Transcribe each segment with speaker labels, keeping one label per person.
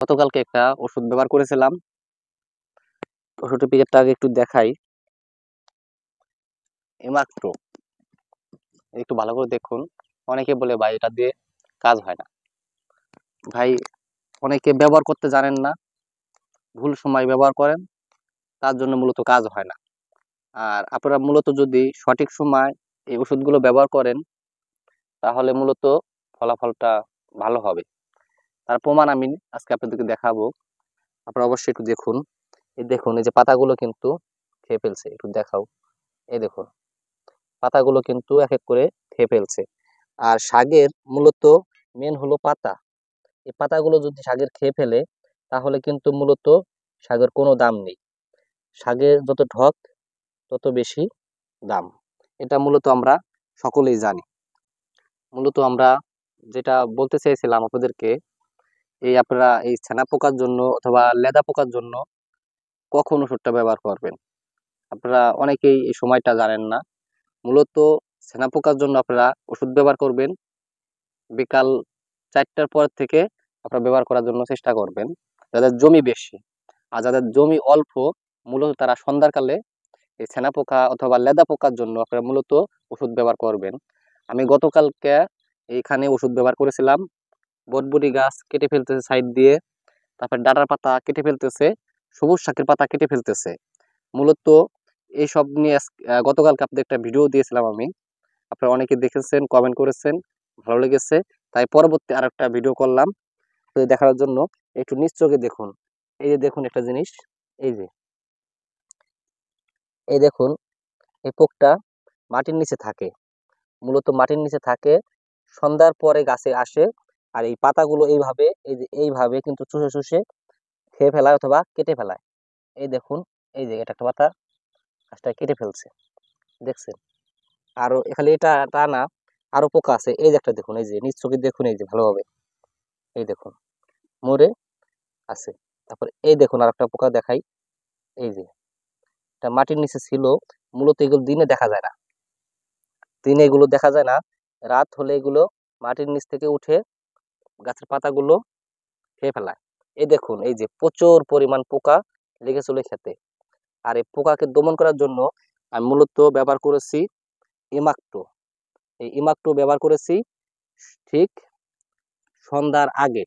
Speaker 1: গতকালকে একটা ওষুধ ব্যবহার করেছিলাম। ওষুধের প্যাকেটটা আগে একটু দেখাই। এমাক্টো, একটু ভালো করে দেখুন। অনেকে বলে ভাই এটা দিয়ে কাজ হয় না। ভাই, অনেকে ব্যবহার করতে জানেন না, ভুল সময় ব্যবহার করেন, তার জন্য মূলত কাজ হয় না। আর আপনারা মূলত যদি সঠিক সময় এই ওষুধগুলো ব্যবহার করেন, তাহলে মূলত ফলাফলটা ভালো হবে। তার প্রমাণ আমি আজকে আপনাদেরকে দেখাবো। আপনারা অবশ্যই একটু দেখুন। এই দেখুন, এই যে পাতাগুলো কিন্তু খেয়ে ফেলছে, একটু দেখাও। এই দেখুন, পাতাগুলো কিন্তু এক এক করে খেয়ে ফেলছে। আর শাকের মূলত মেন হলো পাতা। এই পাতাগুলো যদি শাকের খেয়ে ফেলে, তাহলে কিন্তু মূলত শাকের কোনো দাম নেই। শাকের যত ঢক তত বেশি দাম। এটা মূলত আমরা সকলেই জানি। মূলত আমরা যেটা বলতে চাইছিলাম আপনাদেরকে, এই আপনারা এই ছানা পোকার জন্য অথবা লেদা পোকার জন্য কখন ওষুধটা ব্যবহার করবেন। আপনারা অনেকেই এই সময়টা জানেন না। মূলত ছানা পোকার জন্য আপনারা ওষুধ ব্যবহার করবেন বিকাল 4টার পর থেকে। আপনারা ব্যবহার করার জন্য চেষ্টা করবেন যাদের জমি বেশি। আর যাদের জমি অল্প, মূলত তারা সন্ধ্যার কালে এই ছানা পোকা অথবা লেদা পোকার জন্য আপনারা মূলত ওষুধ ব্যবহার করবেন। আমি গতকালকে এইখানে ওষুধ ব্যবহার করেছিলাম। বটবটি গাছ কেটে ফেলতেছে সাইড দিয়ে, তারপর ডাঁটার পাতা কেটে ফেলতেছে, সবুজ শাকের পাতা কেটে ফেলতেছে। মূলত এইসব নিয়ে গতকালকে আপনাদের একটা ভিডিও দিয়েছিলাম আমি। আপনারা অনেকে দেখেছেন, কমেন্ট করেছেন, ভালো লেগেছে, তাই পরবর্তী আর একটা ভিডিও করলাম দেখার জন্য। একটু নিজ চোখে দেখুন। এই যে দেখুন একটা জিনিস, এই যে এই দেখুন, এই পোকটা মাটির নিচে থাকে। মূলত মাটির নিচে থাকে, সন্ধ্যার পরে গাছে আসে। আর এই পাতাগুলো এইভাবে, এই যে এইভাবে কিন্তু চুষে চুষে খেয়ে ফেলায় অথবা কেটে ফেলায়। এই দেখুন, এই যে এটা একটা পাতা গাছটা কেটে ফেলছে, দেখছেন? আরো এখানে এটা তা না, আরো পোকা আছে। এই যে একটা দেখুন, এই যে নিজ চোখে দেখুন, এই যে ভালোভাবে এই দেখুন, মরে আছে। তারপর এই দেখুন আর একটা পোকা দেখাই। এই যে এটা মাটির নিচে ছিল। মূলত এগুলো দিনে দেখা যায় না, দিনে এগুলো দেখা যায় না, রাত হলে এগুলো মাটির নিচ থেকে উঠে গাছের পাতাগুলো খেয়ে ফেলায়। এই দেখুন, এই যে প্রচুর পরিমাণ পোকা লেগে চলে খেতে। আর এই পোকাকে দমন করার জন্য আমি মূলত ব্যবহার করেছি ইমাক্টো। এই ইমাক্টো ব্যবহার করেছি ঠিক সন্ধ্যার আগে।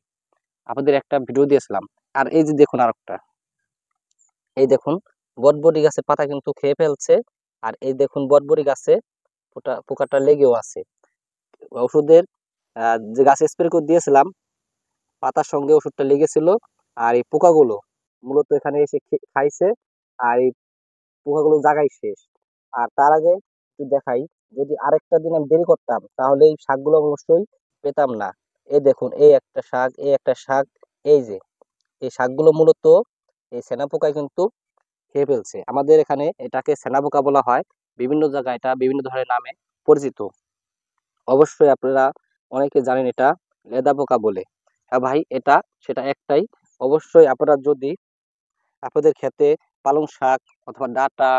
Speaker 1: আপনাদের একটা ভিডিও দিয়েছিলাম। আর এই যে দেখুন আরেকটা, এই দেখুন বটবটি গাছের পাতা কিন্তু খেয়ে ফেলছে। আর এই দেখুন বটবটি গাছে পোকাটা লেগেও আছে। ওষুধের যে গাছে স্প্রে করে দিয়েছিলাম, পাতার সঙ্গে ওষুধটা লেগেছিল। আর এই পোকাগুলো মূলত এখানে এসে খাইছে। আর এই পোকাগুলো জাগাই শেষ। আর তার আগে একটু দেখাই, যদি আরেকটা দিন আমি দেরি করতাম, তাহলে এই শাকগুলো অবশ্যই পেতাম না। এই দেখুন, এই একটা শাক, এই একটা শাক, এই যে এই শাকগুলো মূলত এই সেনা পোকায় কিন্তু খেয়ে ফেলছে। আমাদের এখানে এটাকে সেনা পোকা বলা হয়, বিভিন্ন জায়গায় এটা বিভিন্ন ধরনের নামে পরিচিত। অবশ্যই আপনারা অনেকে জানেন এটা লেদা পোকা বলে। হ্যাঁ ভাই, এটা সেটা একটাই। অবশ্যই আপনারা যদি আপনাদের ক্ষেতে পালং শাক অথবা ডাঁটা,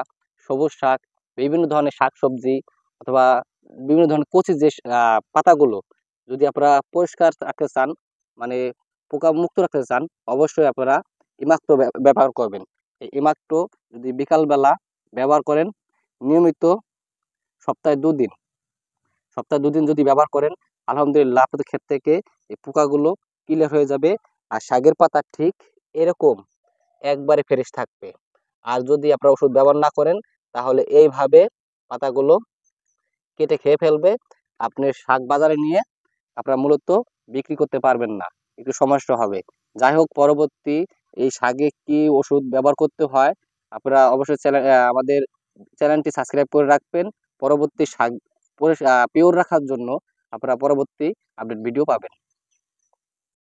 Speaker 1: সবুজ শাক, বিভিন্ন ধরনের শাক সবজি অথবা বিভিন্ন ধরনের কচি যে পাতাগুলো যদি আপনারা পরিষ্কার রাখতে চান, মানে পোকা মুক্ত রাখতে চান, অবশ্যই আপনারা ইমাক্টো ব্যবহার করবেন। এই ইমাক্টো যদি বিকালবেলা ব্যবহার করেন নিয়মিত, সপ্তাহে 2 দিন, সপ্তাহে 2 দিন যদি ব্যবহার করেন, আলহামদুলিল্লাহ আপনাদের ক্ষেত থেকে এই পোকাগুলো ক্লিয়ার হয়ে যাবে। আর শাকের পাতা ঠিক এরকম একবারে ফ্রেশ থাকবে। আর যদি আপনারা ওষুধ ব্যবহার না করেন, তাহলে এইভাবে পাতাগুলো কেটে খেয়ে ফেলবে। আপনি শাক বাজারে নিয়ে আপনারা মূলত বিক্রি করতে পারবেন না, একটু সমস্যা হবে। যাই হোক, পরবর্তী এই শাকে কি ওষুধ ব্যবহার করতে হয়, আপনারা অবশ্যই আমাদের চ্যানেলটি সাবস্ক্রাইব করে রাখবেন। পরবর্তী শাক পিওর রাখার জন্য আপনারা পরবর্তী আপডেট ভিডিও পাবেন।